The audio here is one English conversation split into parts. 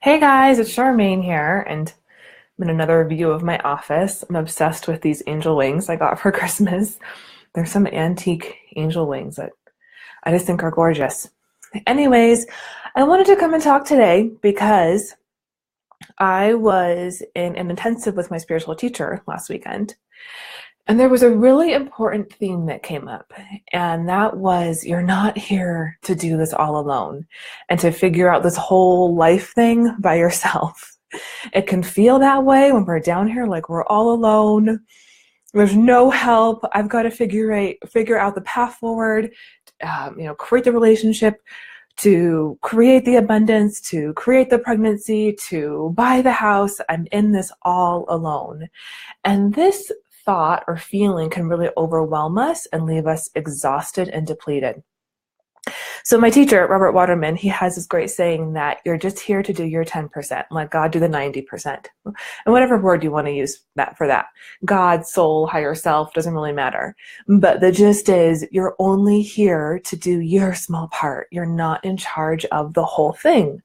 Hey guys, it's Charmaine here, and I'm in another view of my office. I'm obsessed with these angel wings I got for Christmas. There's some antique angel wings that I just think are gorgeous. Anyways, I wanted to come and talk today because I was in an intensive with my spiritual teacher last weekend, and there was a really important theme that came up, and that was you're not here to do this all alone and to figure out this whole life thing by yourself. It can feel that way when we're down here, like we're all alone. There's no help. I've got to figure out the path forward, create the relationship, to create the abundance, to create the pregnancy, to buy the house. I'm in this all alone. And this thought or feeling can really overwhelm us and leave us exhausted and depleted. So my teacher, Robert Waterman, he has this great saying that you're just here to do your 10%, let God do the 90%. And whatever word you want to use that for that. God, soul, higher self, doesn't really matter. But the gist is you're only here to do your small part. You're not in charge of the whole thing.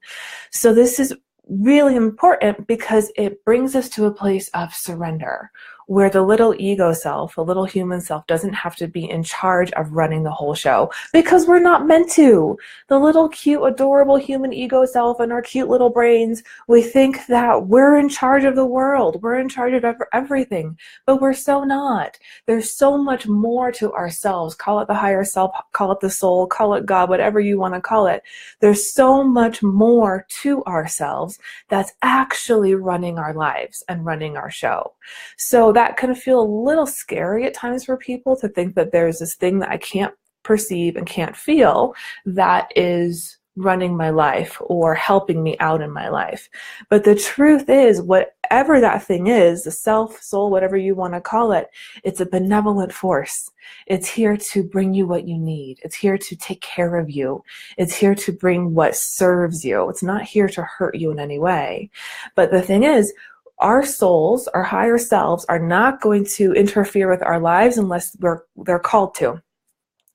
So this is really important because it brings us to a place of surrender, where the little ego self, the little human self, doesn't have to be in charge of running the whole show, because we're not meant to. The little cute, adorable human ego self and our cute little brains, we think that we're in charge of the world, we're in charge of everything, but we're so not. There's so much more to ourselves. Call it the higher self, call it the soul, call it God, whatever you want to call it. There's so much more to ourselves that's actually running our lives and running our show. So that can feel a little scary at times for people, to think that there's this thing that I can't perceive and can't feel that is running my life or helping me out in my life. But the truth is, whatever that thing is, the self, soul, whatever you want to call it, it's a benevolent force. It's here to bring you what you need. It's here to take care of you. It's here to bring what serves you. It's not here to hurt you in any way. But the thing is, our souls, our higher selves, are not going to interfere with our lives unless they're called to.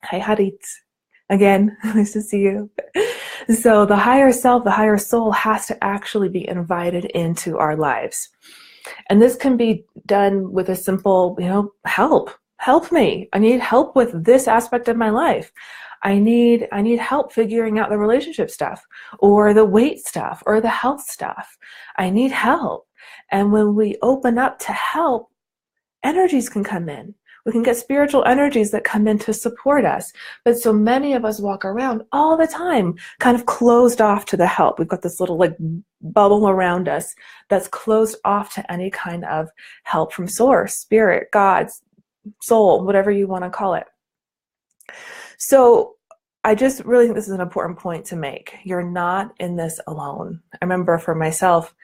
Hi, Harit. Again, nice to see you. So the higher self, the higher soul has to actually be invited into our lives. And this can be done with a simple, help me. I need help with this aspect of my life. I need help figuring out the relationship stuff, or the weight stuff, or the health stuff. I need help. And when we open up to help, energies can come in. We can get spiritual energies that come in to support us. But so many of us walk around all the time kind of closed off to the help. We've got this little bubble around us that's closed off to any kind of help from source, spirit, God, soul, whatever you want to call it. So I just really think this is an important point to make. You're not in this alone. I remember for myself,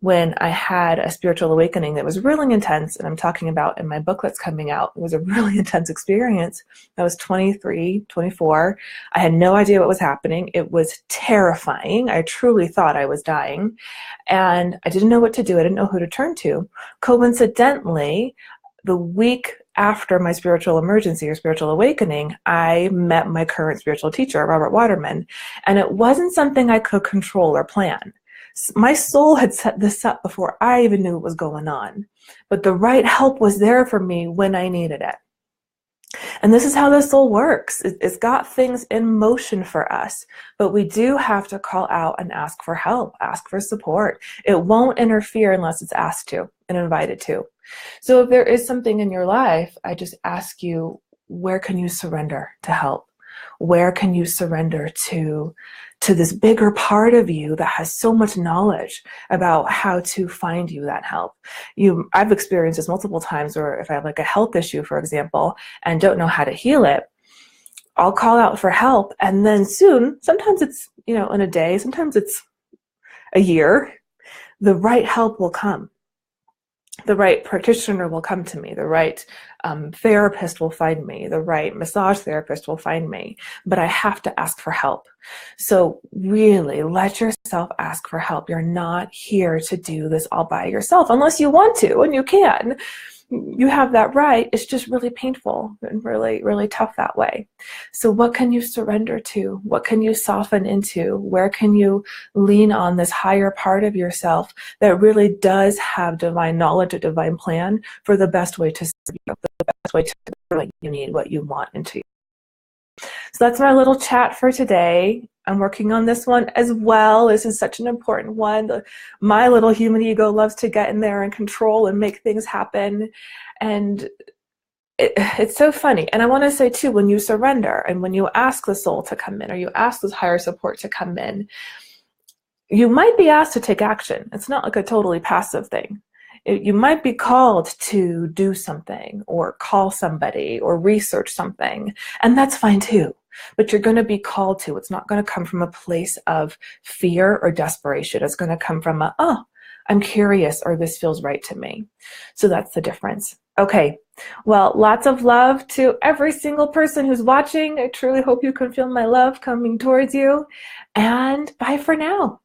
when I had a spiritual awakening that was really intense, and I'm talking about in my book that's coming out, it was a really intense experience. I was 23, 24. I had no idea what was happening. It was terrifying. I truly thought I was dying, and I didn't know what to do. I didn't know who to turn to. Coincidentally, the week after my spiritual emergency or spiritual awakening, I met my current spiritual teacher, Robert Waterman, and it wasn't something I could control or plan. My soul had set this up before I even knew what was going on, but the right help was there for me when I needed it. And this is how the soul works. It's got things in motion for us, but we do have to call out and ask for help, ask for support. It won't interfere unless it's asked to and invited to. So if there is something in your life, I just ask you, where can you surrender to help? Where can you surrender to this bigger part of you that has so much knowledge about how to find you that help? I've experienced this multiple times where if I have a health issue, for example, and don't know how to heal it, I'll call out for help, and then soon, sometimes it's, in a day, sometimes it's a year, the right help will come. The right practitioner will come to me. The right therapist will find me. The right massage therapist will find me. But I have to ask for help. So really, let yourself ask for help. You're not here to do this all by yourself, unless you want to, and you can. You have that right. It's just really painful and really, really tough that way. So what can you surrender to? What can you soften into? Where can you lean on this higher part of yourself that really does have divine knowledge, a divine plan for the best way to serve you, the best way to what you need, what you want into you. So that's my little chat for today. I'm working on this one as well. This is such an important one. My little human ego loves to get in there and control and make things happen. And it's so funny. And I want to say too, when you surrender and when you ask the soul to come in, or you ask this higher support to come in, you might be asked to take action. It's not like a totally passive thing. You might be called to do something or call somebody or research something, and that's fine too. But you're going to be called to. It's not going to come from a place of fear or desperation. It's going to come from a, oh, I'm curious, or this feels right to me. So that's the difference. Okay, well, lots of love to every single person who's watching. I truly hope you can feel my love coming towards you, and bye for now.